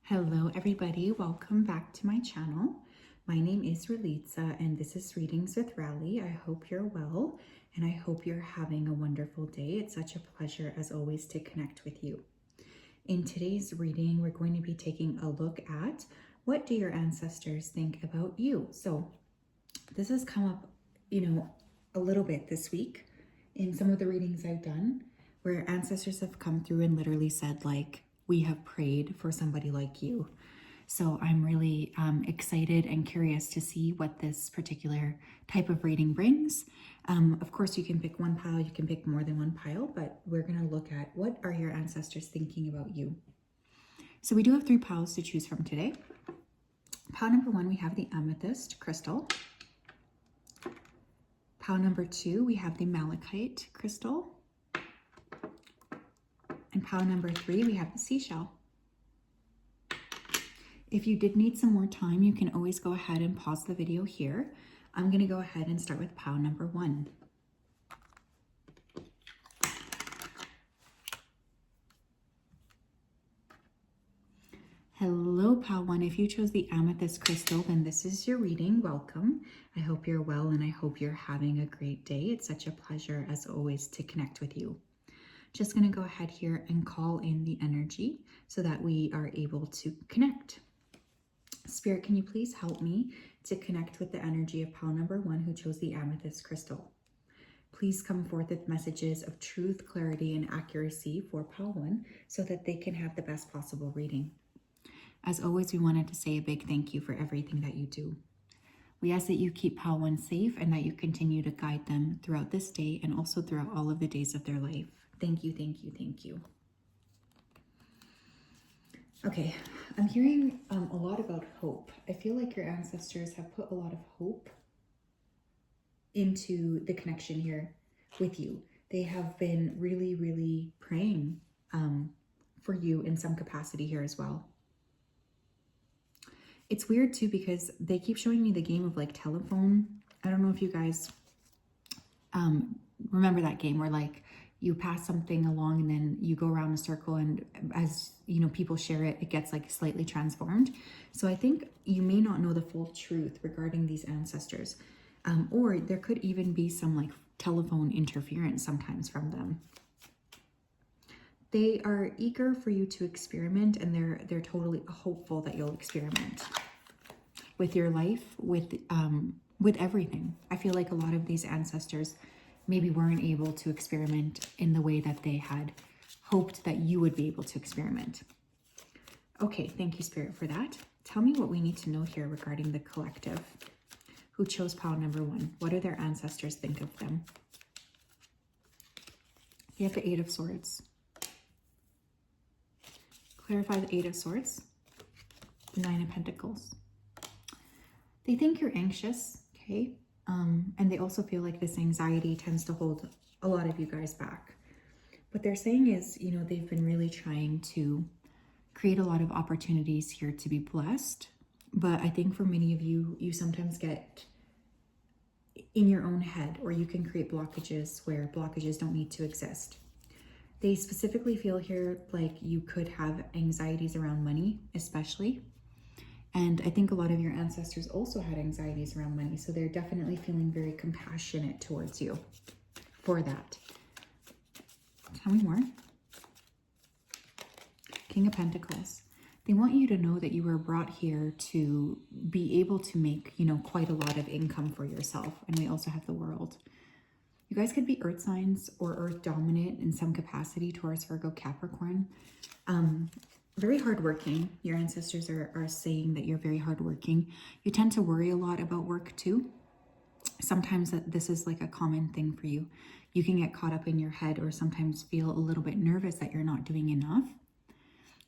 Hello everybody, welcome back to my channel. My name is Ralitza and this is Readings with Rali. I hope you're well and I hope you're having a wonderful day. It's such a pleasure as always to connect with you. In today's reading, we're going to be taking a look at what do your ancestors think about you? So this has come up, a little bit this week in some of the readings I've done where ancestors have come through and literally said like, we have prayed for somebody like you. So I'm really excited and curious to see what this particular type of reading brings. Of course, you can pick one pile, you can pick more than one pile, but we're going to look at what are your ancestors thinking about you. So we do have 3 piles to choose from today. Pile number 1, we have the amethyst crystal. Pile number 2, we have the malachite crystal. And pile number 3, we have the seashell. If you did need some more time, you can always go ahead and pause the video here. I'm going to go ahead and start with pile number 1. Hello, pile 1. If you chose the amethyst crystal, then this is your reading. Welcome. I hope you're well and I hope you're having a great day. It's such a pleasure as always to connect with you. Just going to go ahead here and call in the energy so that we are able to connect. Spirit, can you please help me to connect with the energy of pile number 1 who chose the amethyst crystal? Please come forth with messages of truth, clarity, and accuracy for pile 1 so that they can have the best possible reading. As always, we wanted to say a big thank you for everything that you do. We ask that you keep pile 1 safe and that you continue to guide them throughout this day and also throughout all of the days of their life. Thank you, thank you, thank you. Okay, I'm hearing a lot about hope. I feel like your ancestors have put a lot of hope into the connection here with you. They have been really, really praying for you in some capacity here as well. It's weird too because they keep showing me the game of like telephone. I don't know if you guys remember that game where like you pass something along and then you go around a circle and as you know people share it, it gets like slightly transformed. So I think you may not know the full truth regarding these ancestors, or there could even be some like telephone interference sometimes from them. They are eager for you to experiment and they're totally hopeful that you'll experiment with your life, with everything. I feel like a lot of these ancestors maybe weren't able to experiment in the way that they had hoped that you would be able to experiment. Okay, thank you, Spirit, for that. Tell me what we need to know here regarding the collective who chose pile number 1. What do their ancestors think of them? You have the 8 of Swords. Clarify the 8 of Swords. The 9 of Pentacles. They think you're anxious, okay? And they also feel like this anxiety tends to hold a lot of you guys back. What they're saying is, you know, they've been really trying to create a lot of opportunities here to be blessed. But I think for many of you, you sometimes get in your own head, or you can create blockages where blockages don't need to exist. They specifically feel here like you could have anxieties around money, especially. And I think a lot of your ancestors also had anxieties around money. So they're definitely feeling very compassionate towards you for that. Tell me more. King of Pentacles. They want you to know that you were brought here to be able to make, you know, quite a lot of income for yourself. And we also have the World. You guys could be earth signs or earth dominant in some capacity, Taurus, Virgo, Capricorn. Very hardworking. Your ancestors are saying that you're very hardworking. You tend to worry a lot about work too. Sometimes this is like a common thing for you. You can get caught up in your head or sometimes feel a little bit nervous that you're not doing enough.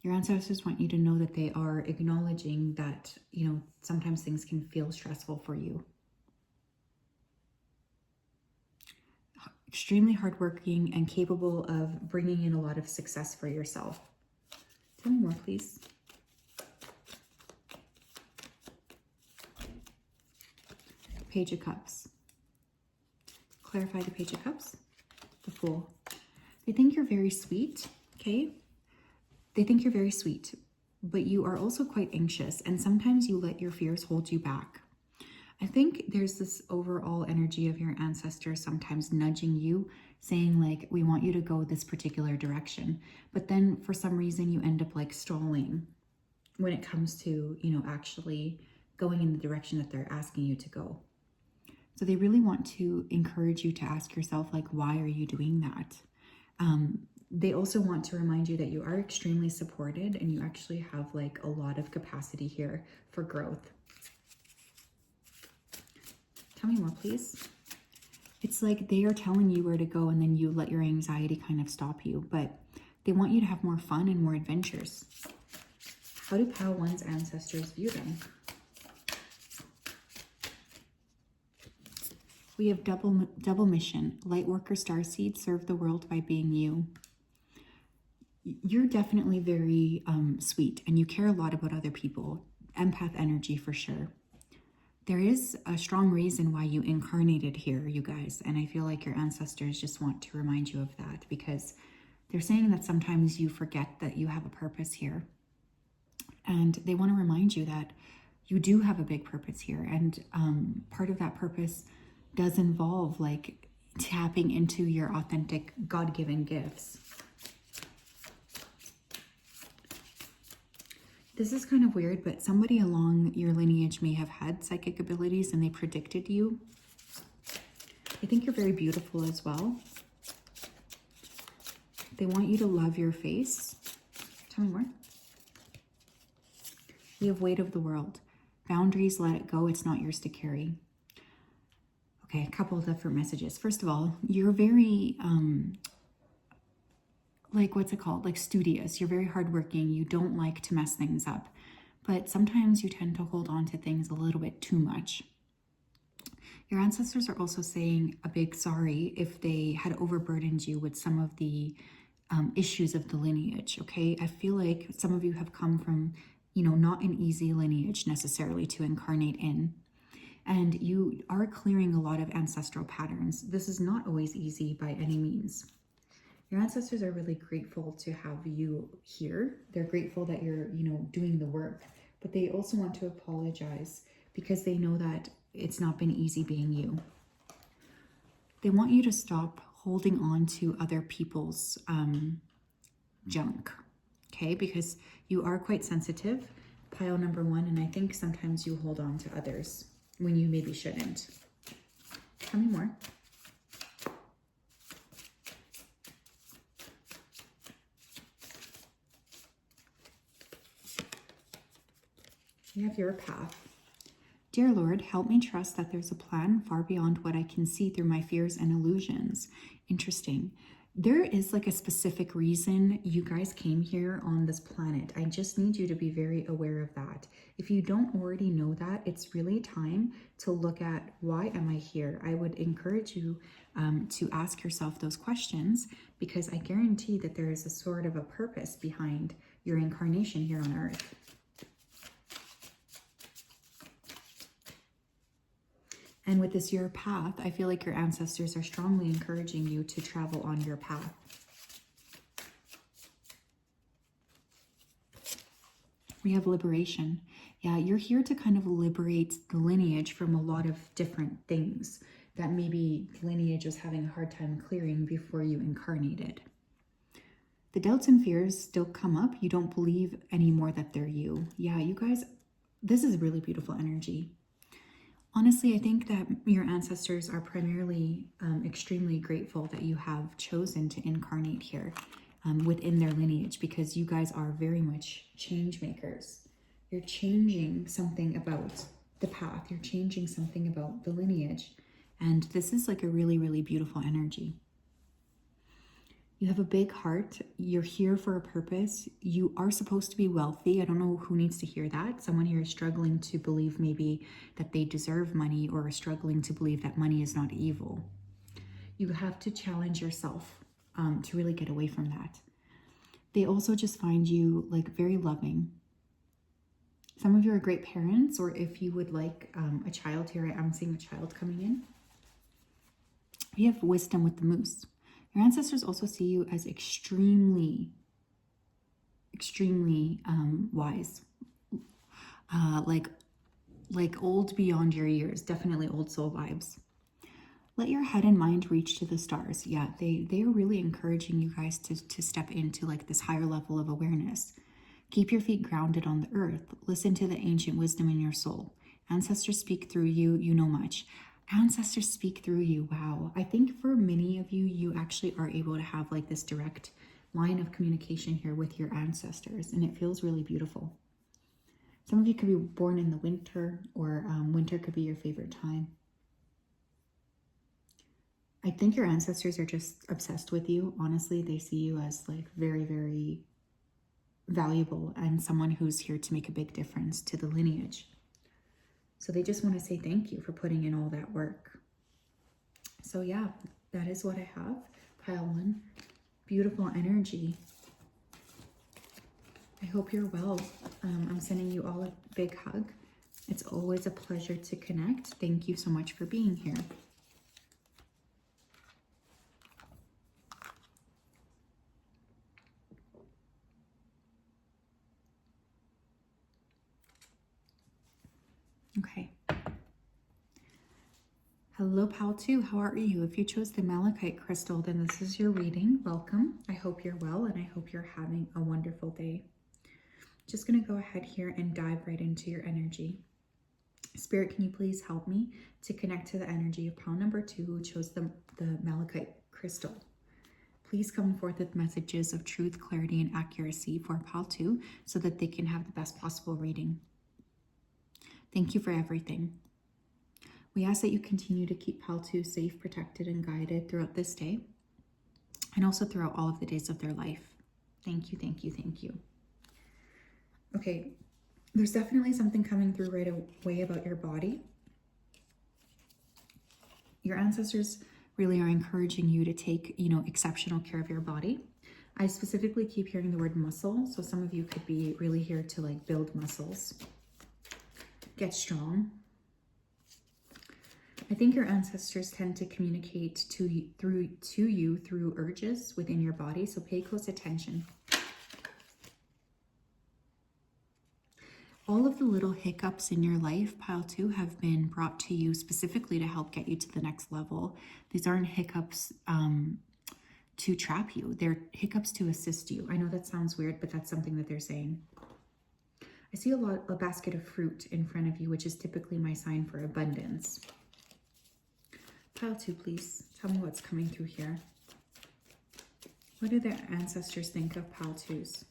Your ancestors want you to know that they are acknowledging that, you know, sometimes things can feel stressful for you. Extremely hardworking and capable of bringing in a lot of success for yourself. Tell me more, please. Page of Cups. Clarify the Page of Cups. The Fool. They think you're very sweet, okay? They think you're very sweet. but you are also quite anxious, and sometimes you let your fears hold you back. I think there's this overall energy of your ancestors sometimes nudging you, saying like, we want you to go this particular direction. But then for some reason you end up like stalling when it comes to, actually going in the direction that they're asking you to go. So they really want to encourage you to ask yourself, like, why are you doing that? They also want to remind you that you are extremely supported and you actually have like a lot of capacity here for growth. Tell me more, please. It's like they are telling you where to go and then you let your anxiety kind of stop you, but they want you to have more fun and more adventures. How do Pile 1's ancestors view them? We have double mission. Lightworker starseed, serve the world by being you. You're definitely very sweet and you care a lot about other people. Empath energy for sure. There is a strong reason why you incarnated here, you guys, and I feel like your ancestors just want to remind you of that because they're saying that sometimes you forget that you have a purpose here. And they want to remind you that you do have a big purpose here, and part of that purpose does involve like tapping into your authentic God-given gifts. This is kind of weird, but somebody along your lineage may have had psychic abilities and they predicted you. I think you're very beautiful as well. They want you to love your face. Tell me more. We have weight of the world. Boundaries, let it go. It's not yours to carry. Okay, a couple of different messages. First of all, you're very, like studious. You're very hardworking. You don't like to mess things up. But sometimes you tend to hold on to things a little bit too much. Your ancestors are also saying a big sorry if they had overburdened you with some of the issues of the lineage, okay? I feel like some of you have come from, not an easy lineage necessarily to incarnate in. And you are clearing a lot of ancestral patterns. This is not always easy by any means. Your ancestors are really grateful to have you here. They're grateful that you're, doing the work, but they also want to apologize because they know that it's not been easy being you. They want you to stop holding on to other people's junk, okay? Because you are quite sensitive, pile number 1, and I think sometimes you hold on to others when you maybe shouldn't. Tell me more. You have your path. Dear Lord, help me trust that there's a plan far beyond what I can see through my fears and illusions. Interesting. There is like a specific reason you guys came here on this planet. I just need you to be very aware of that. If you don't already know that, it's really time to look at, why am I here? I would encourage you to ask yourself those questions, because I guarantee that there is a sort of a purpose behind your incarnation here on Earth. And with this your path, I feel like your ancestors are strongly encouraging you to travel on your path. We have liberation. Yeah, you're here to kind of liberate the lineage from a lot of different things that maybe the lineage was having a hard time clearing before you incarnated. The doubts and fears still come up. You don't believe anymore that they're you. Yeah, you guys, this is really beautiful energy. Honestly, I think that your ancestors are primarily extremely grateful that you have chosen to incarnate here within their lineage, because you guys are very much change makers. You're changing something about the path. You're changing something about the lineage. And this is like a really, really beautiful energy. You have a big heart. You're here for a purpose. You are supposed to be wealthy. I don't know who needs to hear that. Someone here is struggling to believe maybe that they deserve money, or struggling to believe that money is not evil. You have to challenge yourself to really get away from that. They also just find you like very loving. Some of you are great parents, or if you would like a child here, I'm seeing a child coming in. We have wisdom with the moose. Your ancestors also see you as extremely extremely wise, like old beyond your years, definitely old soul vibes. Let your head and mind reach to the stars. Yeah, they are really encouraging you guys to step into like this higher level of awareness. Keep your feet grounded on the earth. Listen to the ancient wisdom in your soul. Ancestors speak through you. You know much. Ancestors speak through you. Wow. I think for many of you, you actually are able to have like this direct line of communication here with your ancestors, and it feels really beautiful. Some of you could be born in the winter, or winter could be your favorite time. I think your ancestors are just obsessed with you. Honestly, they see you as like very, very valuable and someone who's here to make a big difference to the lineage. So they just want to say thank you for putting in all that work. So yeah, that is what I have. Pile 1, beautiful energy. I hope you're well. I'm sending you all a big hug. It's always a pleasure to connect. Thank you so much for being here. Okay. Hello, Pal 2. How are you? If you chose the malachite crystal, then this is your reading. Welcome. I hope you're well, and I hope you're having a wonderful day. Just going to go ahead here and dive right into your energy. Spirit, can you please help me to connect to the energy of Pal number 2, who chose the malachite crystal? Please come forth with messages of truth, clarity, and accuracy for Pal 2 so that they can have the best possible reading. Thank you for everything. We ask that you continue to keep Pal 2 safe, protected, and guided throughout this day, and also throughout all of the days of their life. Thank you, thank you, thank you. Okay, there's definitely something coming through right away about your body. Your ancestors really are encouraging you to take, exceptional care of your body. I specifically keep hearing the word muscle, so some of you could be really here to like build muscles, get strong. I think your ancestors tend to communicate to you through urges within your body, so pay close attention. All of the little hiccups in your life, Pile 2, have been brought to you specifically to help get you to the next level. These aren't hiccups to trap you. They're hiccups to assist you. I know that sounds weird, but that's something that they're saying. I see a basket of fruit in front of you, which is typically my sign for abundance. Pile 2, please. Tell me what's coming through here. What do their ancestors think of Pile 2s?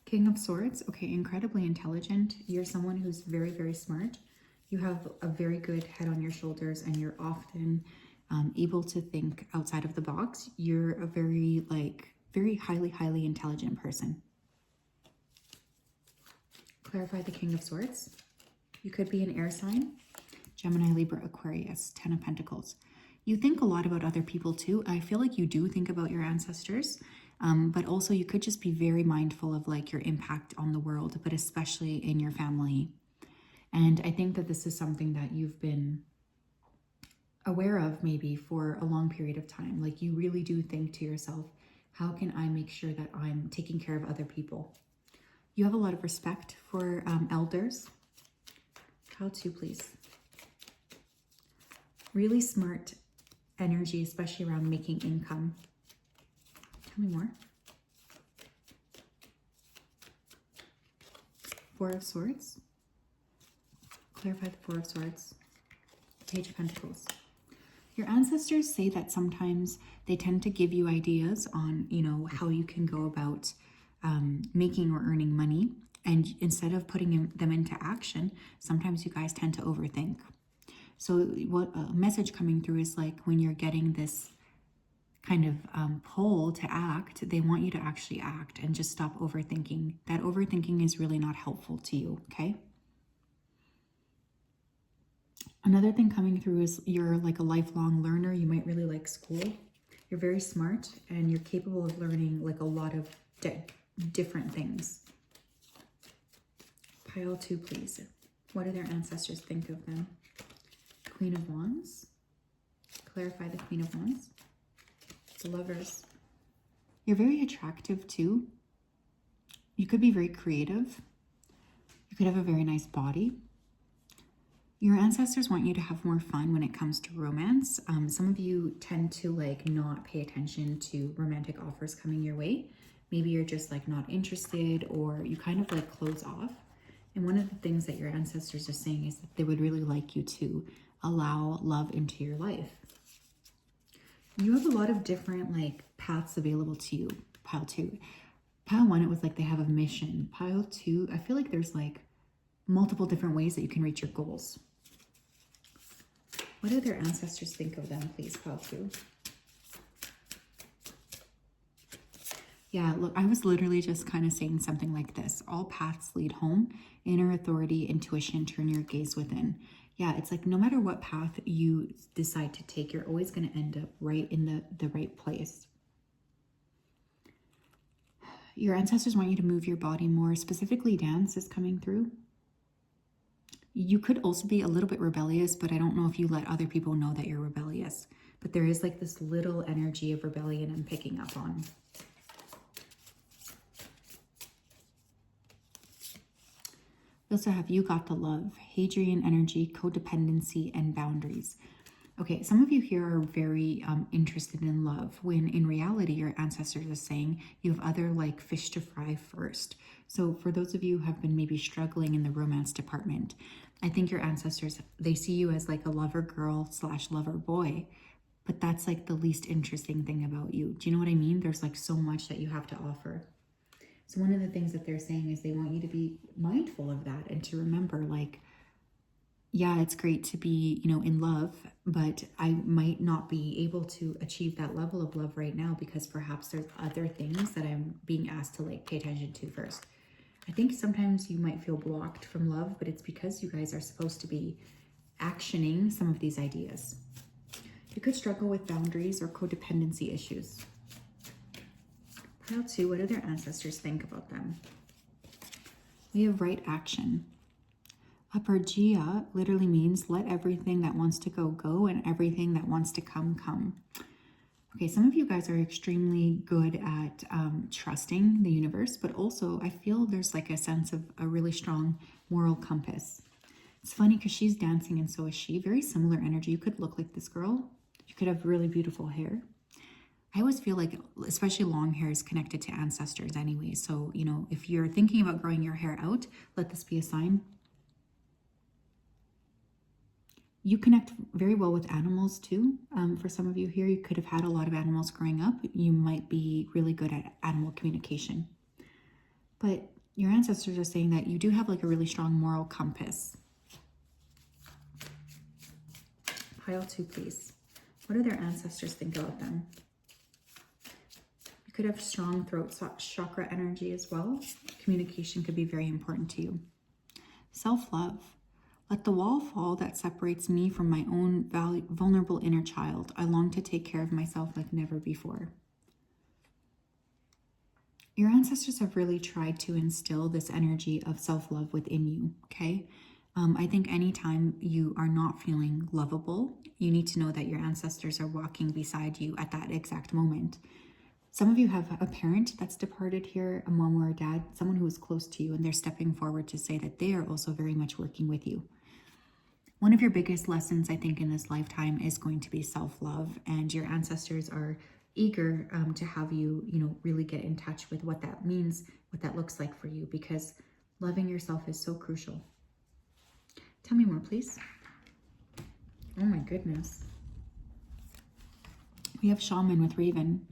King of Swords. Okay, incredibly intelligent. You're someone who's very, very smart. You have a very good head on your shoulders, and you're often able to think outside of the box. You're a very highly intelligent person. Clarify the King of Swords. You could be an air sign. Gemini, Libra, Aquarius, 10 of Pentacles. You think a lot about other people too. I feel like you do think about your ancestors, but also you could just be very mindful of like your impact on the world, but especially in your family. And I think that this is something that you've been aware of maybe for a long period of time. Like you really do think to yourself, how can I make sure that I'm taking care of other people? You have a lot of respect for elders. Pile 2, please. Really smart energy, especially around making income. Tell me more. 4 of Swords. Clarify the 4 of Swords. Page of Pentacles. Your ancestors say that sometimes they tend to give you ideas on, how you can go about making or earning money. And instead of putting them into action, sometimes you guys tend to overthink. So what a message coming through is like when you're getting this kind of pull to act, they want you to actually act and just stop overthinking. That overthinking is really not helpful to you, okay? Another thing coming through is you're like a lifelong learner. You might really like school. You're very smart and you're capable of learning like a lot of different things. Pile 2, please. What do their ancestors think of them? Queen of Wands. Clarify the Queen of Wands. The Lovers. You're very attractive too. You could be very creative. You could have a very nice body. Your ancestors want you to have more fun when it comes to romance. Some of you tend to like not pay attention to romantic offers coming your way. Maybe you're just like not interested, or you kind of like close off. And one of the things that your ancestors are saying is that they would really like you to allow love into your life. You have a lot of different like paths available to you. Pile 2. Pile 1, it was like they have a mission. Pile 2, I feel like there's like multiple different ways that you can reach your goals. What do their ancestors think of them, please, Pile 2? Yeah, look, I was literally just kind of saying something like this. All paths lead home. Inner authority, intuition, turn your gaze within. Yeah, it's like no matter what path you decide to take, you're always going to end up right in the right place. Your ancestors want you to move your body more, specifically dance is coming through. You could also be a little bit rebellious, but I don't know if you let other people know that you're rebellious. But there is like this little energy of rebellion I'm picking up on. We also have You Got the Love, Hadrian energy, codependency, and boundaries. Okay, some of you here are very interested in love, when in reality, your ancestors are saying you have other like fish to fry first. So for those of you who have been maybe struggling in the romance department, I think your ancestors, they see you as like a lover girl / lover boy, but that's like the least interesting thing about you. Do you know what I mean? There's like so much that you have to offer. So one of the things that they're saying is they want you to be mindful of that and to remember, like, yeah, it's great to be, you know, in love, but I might not be able to achieve that level of love right now because perhaps there's other things that I'm being asked to like pay attention to first. I think sometimes you might feel blocked from love, but it's because you guys are supposed to be actioning some of these ideas. You could struggle with boundaries or codependency issues. Pile 2, what do their ancestors think about them? We have right action. Apargia literally means let everything that wants to go, go, and everything that wants to come, come. Okay, some of you guys are extremely good at trusting the universe, but also I feel there's like a sense of a really strong moral compass. It's funny because she's dancing and so is she. Very similar energy. You could look like this girl. You could have really beautiful hair. I always feel like, especially long hair, is connected to ancestors anyway. So, you know, if you're thinking about growing your hair out, let this be a sign. You connect very well with animals too. For some of you here, you could have had a lot of animals growing up. You might be really good at animal communication. But your ancestors are saying that you do have like a really strong moral compass. Pile 2, please. What do their ancestors think about them? You could have strong throat chakra energy as well. Communication could be very important to you. Self-love. Let the wall fall that separates me from my own vulnerable inner child. I long to take care of myself like never before. Your ancestors have really tried to instill this energy of self-love within you, okay? I think anytime you are not feeling lovable, you need to know that your ancestors are walking beside you at that exact moment. Some of you have a parent that's departed here, a mom or a dad, someone who is close to you, and they're stepping forward to say that they are also very much working with you. One of your biggest lessons, I think, in this lifetime is going to be self-love, and your ancestors are eager to have you, you know, really get in touch with what that means, what that looks like for you, because loving yourself is so crucial. Tell me more, please. Oh my goodness. We have Shaman with Raven.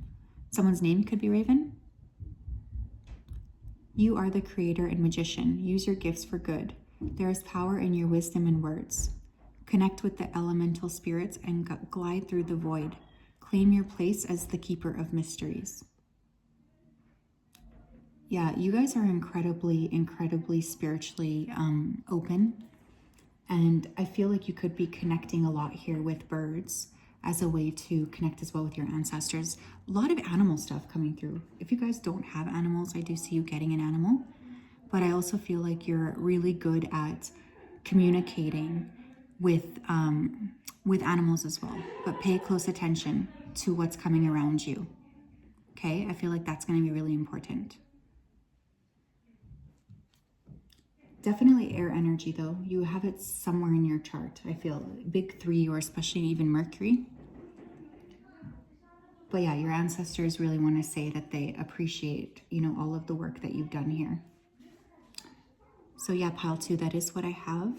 Someone's name could be Raven. You are the creator and magician. Use your gifts for good. There is power in your wisdom and words. Connect with the elemental spirits and glide through the void. Claim your place as the keeper of mysteries. Yeah, you guys are incredibly spiritually open. And I feel like you could be connecting a lot here with birds as a way to connect as well with your ancestors. A lot of animal stuff coming through. If you guys don't have animals, I do see you getting an animal. But I also feel like you're really good at communicating with animals as well. But pay close attention. to what's coming around you. Okay, I feel like that's going to be really important. Definitely air energy though. You have it somewhere in your chart. I feel big 3 or especially even Mercury. But yeah, your ancestors really want to say that they appreciate, all of the work that you've done here. So yeah, pile 2, that is what I have.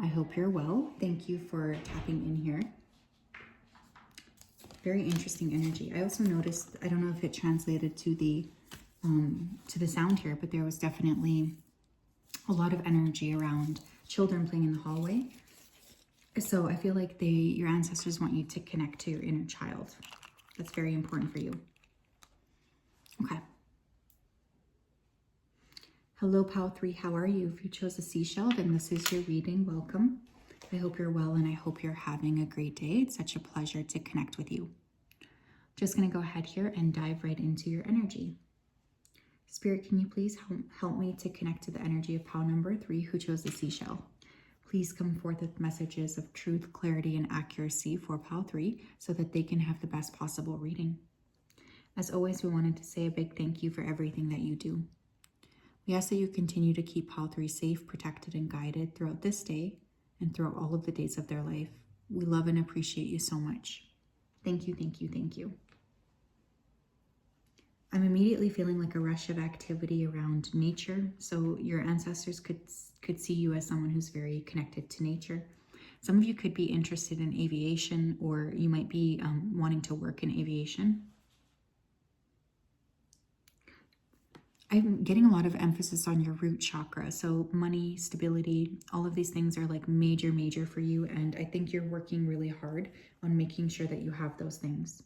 I hope you're well. Thank you for tapping in here. Very interesting energy. I also noticed, I don't know if it translated to the sound here, but there was definitely a lot of energy around children playing in the hallway. So I feel like your ancestors want you to connect to your inner child. That's very important for you. Okay. Hello, Pal 3. How are you? If you chose a seashell, then this is your reading. Welcome. I hope you're well and I hope you're having a great day. It's such a pleasure to connect with you. Just going to go ahead here and dive right into your energy. Spirit, can you please help me to connect to the energy of Pal number 3 who chose the seashell? Please come forth with messages of truth, clarity, and accuracy for Pal 3 so that they can have the best possible reading. As always, we wanted to say a big thank you for everything that you do. We ask that you continue to keep Pal 3 safe, protected, and guided throughout this day and throughout all of the days of their life. We love and appreciate you so much. Thank you, thank you, thank you. I'm immediately feeling like a rush of activity around nature. So your ancestors could see you as someone who's very connected to nature. Some of you could be interested in aviation, or you might be wanting to work in aviation. I'm getting a lot of emphasis on your root chakra. So money, stability, all of these things are like major for you. And I think you're working really hard on making sure that you have those things.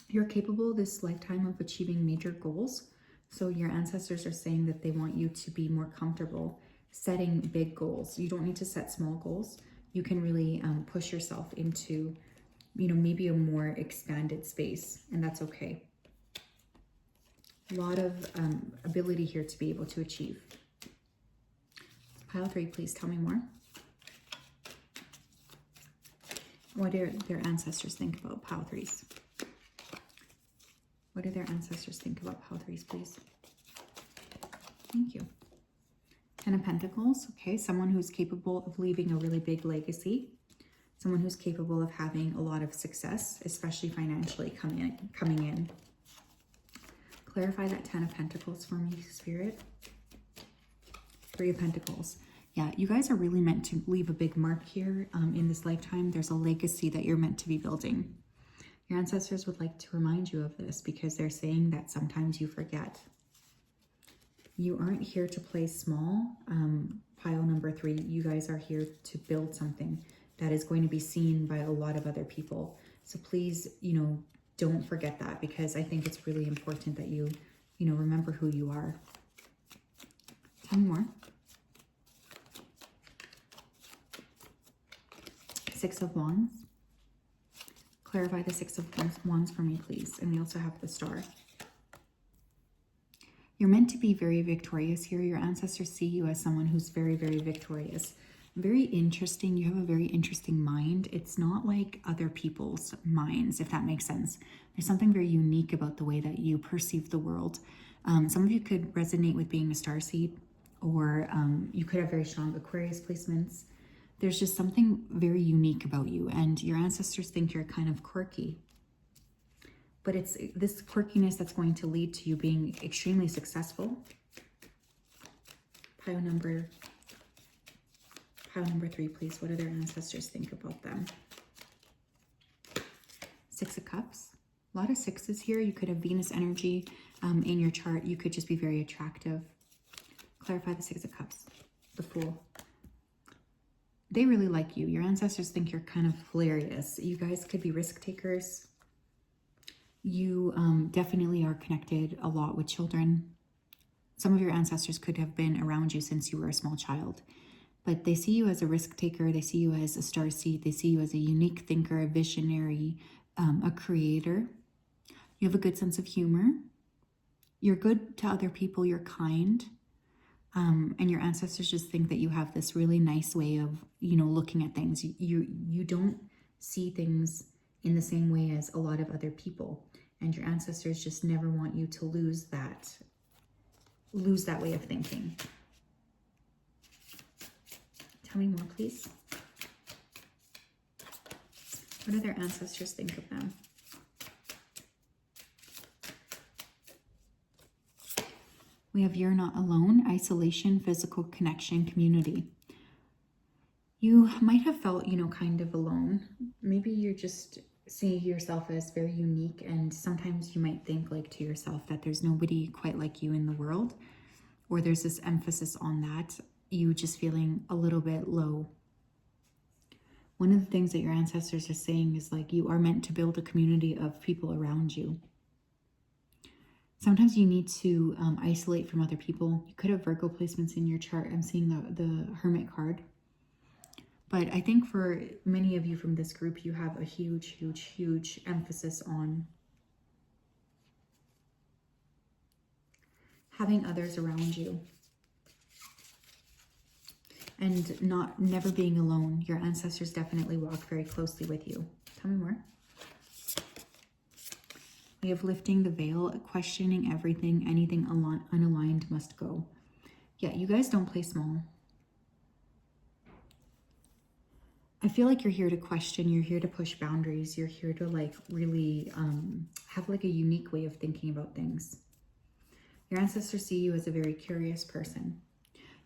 You're capable this lifetime of achieving major goals. So your ancestors are saying that they want you to be more comfortable setting big goals. You don't need to set small goals. You can really push yourself into, maybe a more expanded space, and that's okay. A lot of ability here to be able to achieve. Pile 3, please tell me more. What do their ancestors think about Pile 3s? What do their ancestors think about Pile 3s, please? Thank you. 10 of Pentacles, okay. Someone who's capable of leaving a really big legacy. Someone who's capable of having a lot of success, especially financially coming in. Clarify that 10 of Pentacles for me, Spirit. 3 of Pentacles. Yeah, you guys are really meant to leave a big mark here in this lifetime. There's a legacy that you're meant to be building. Your ancestors would like to remind you of this because they're saying that sometimes you forget. You aren't here to play small. Pile number 3, you guys are here to build something that is going to be seen by a lot of other people. So please, don't forget that, because I think it's really important that you, remember who you are. Tell me more. 6 of Wands. Clarify the 6 of Wands for me, please. And we also have the Star. You're meant to be very victorious here. Your ancestors see you as someone who's very victorious. Very interesting. You have a very interesting mind. It's not like other people's minds, if that makes sense. There's something very unique about the way that you perceive the world. Some of you could resonate with being a starseed, or you could have very strong Aquarius placements. There's just something very unique about you, and your ancestors think you're kind of quirky. But it's this quirkiness that's going to lead to you being extremely successful. Pile number 3, please. What do their ancestors think about them? 6 of Cups. A lot of 6s here. You could have Venus energy in your chart. You could just be very attractive. Clarify the 6 of Cups. The Fool. They really like you. Your ancestors think you're kind of hilarious. You guys could be risk takers. You definitely are connected a lot with children. Some of your ancestors could have been around you since you were a small child. But they see you as a risk taker. They see you as a starseed. They see you as a unique thinker, a visionary, a creator. You have a good sense of humor. You're good to other people. You're kind. And your ancestors just think that you have this really nice way of, looking at things. You don't see things in the same way as a lot of other people. And your ancestors just never want you to lose that way of thinking. Tell me more, please. What do their ancestors think of them? We have you're not alone, isolation, physical connection, community. You might have felt, kind of alone. Maybe you're just seeing yourself as very unique, and sometimes you might think like to yourself that there's nobody quite like you in the world, or there's this emphasis on that, you just feeling a little bit low. One of the things that your ancestors are saying is like you are meant to build a community of people around you. Sometimes you need to isolate from other people. You could have Virgo placements in your chart. I'm seeing the Hermit card. But I think for many of you from this group, you have a huge, huge, huge emphasis on having others around you and never being alone. Your ancestors definitely walk very closely with you. Tell me more. We have lifting the veil, questioning everything, anything unaligned must go. Yeah, you guys don't play small. I feel like you're here to question, you're here to push boundaries, you're here to like really have like a unique way of thinking about things. Your ancestors see you as a very curious person.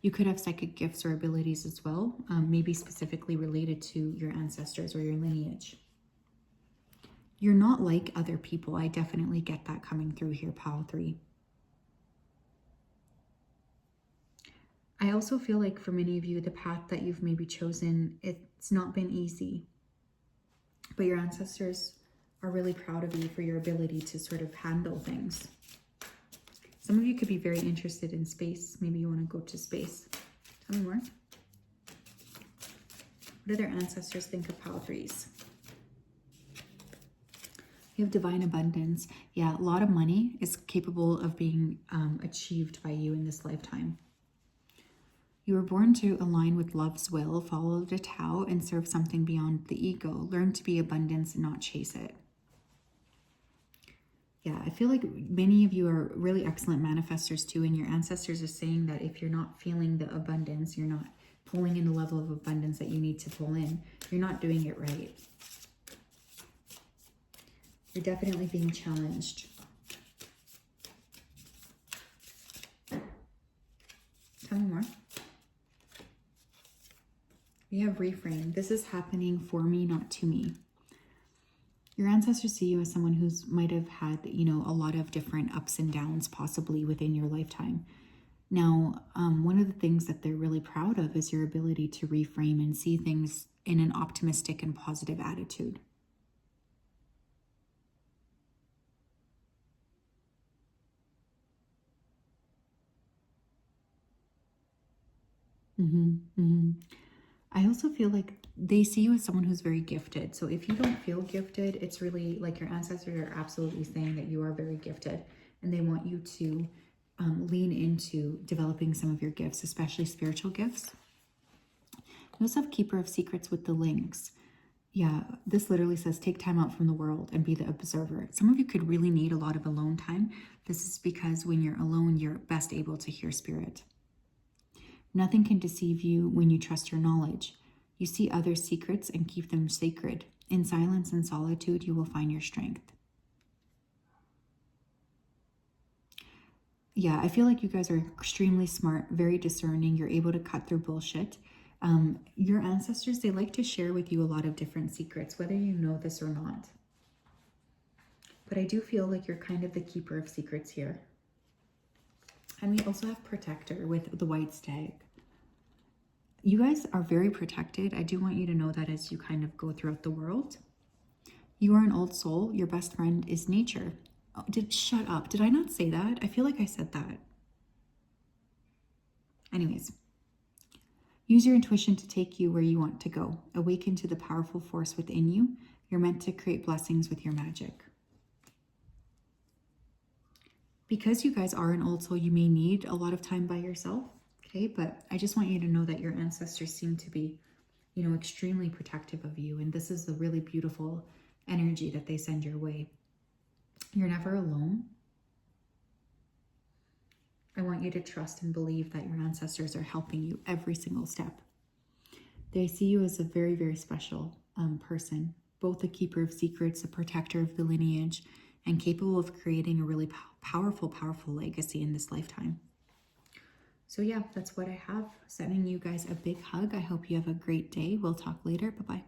You could have psychic gifts or abilities as well, maybe specifically related to your ancestors or your lineage. You're not like other people. I definitely get that coming through here, Pile 3. I also feel like for many of you, the path that you've maybe chosen, it's not been easy. But your ancestors are really proud of you for your ability to sort of handle things. Some of you could be very interested in space. Maybe you want to go to space. Tell me more. What do their ancestors think of Pile 3s? You have divine abundance. Yeah, a lot of money is capable of being achieved by you in this lifetime. You were born to align with love's will, follow the Tao, and serve something beyond the ego. Learn to be abundance and not chase it. Yeah, I feel like many of you are really excellent manifestors too, and your ancestors are saying that if you're not feeling the abundance, you're not pulling in the level of abundance that you need to pull in, you're not doing it right. You're definitely being challenged. Tell me more. We have reframe. This is happening for me, not to me. Your ancestors see you as someone who's might have had, a lot of different ups and downs possibly within your lifetime. Now, one of the things that they're really proud of is your ability to reframe and see things in an optimistic and positive attitude. I also feel like they see you as someone who's very gifted. So if you don't feel gifted, it's really like your ancestors are absolutely saying that you are very gifted, and they want you to lean into developing some of your gifts, especially spiritual gifts. You also have Keeper of Secrets with the links. Yeah, this literally says take time out from the world and be the observer. Some of you could really need a lot of alone time. This is because when you're alone, you're best able to hear spirit. Nothing can deceive you when you trust your knowledge. You see others' secrets and keep them sacred. In silence and solitude, you will find your strength. Yeah, I feel like you guys are extremely smart, very discerning. You're able to cut through bullshit. Your ancestors, they like to share with you a lot of different secrets, whether you know this or not. But I do feel like you're kind of the keeper of secrets here. And we also have Protector with the white stag. You guys are very protected. I do want you to know that as you kind of go throughout the world. You are an old soul. Your best friend is nature. Oh, shut up. Did I not say that? I feel like I said that. Anyways. Use your intuition to take you where you want to go. Awaken to the powerful force within you. You're meant to create blessings with your magic. Because you guys are an old soul, you may need a lot of time by yourself. okay? But I just want you to know that your ancestors seem to be, you know, extremely protective of you. And this is the really beautiful energy that they send your way. You're never alone. I want you to trust and believe that your ancestors are helping you every single step. They see you as a very, very special person, both a keeper of secrets, a protector of the lineage, and capable of creating a really powerful legacy in this lifetime. So yeah, that's what I have. Sending you guys a big hug. I hope you have a great day. We'll talk later. Bye-bye.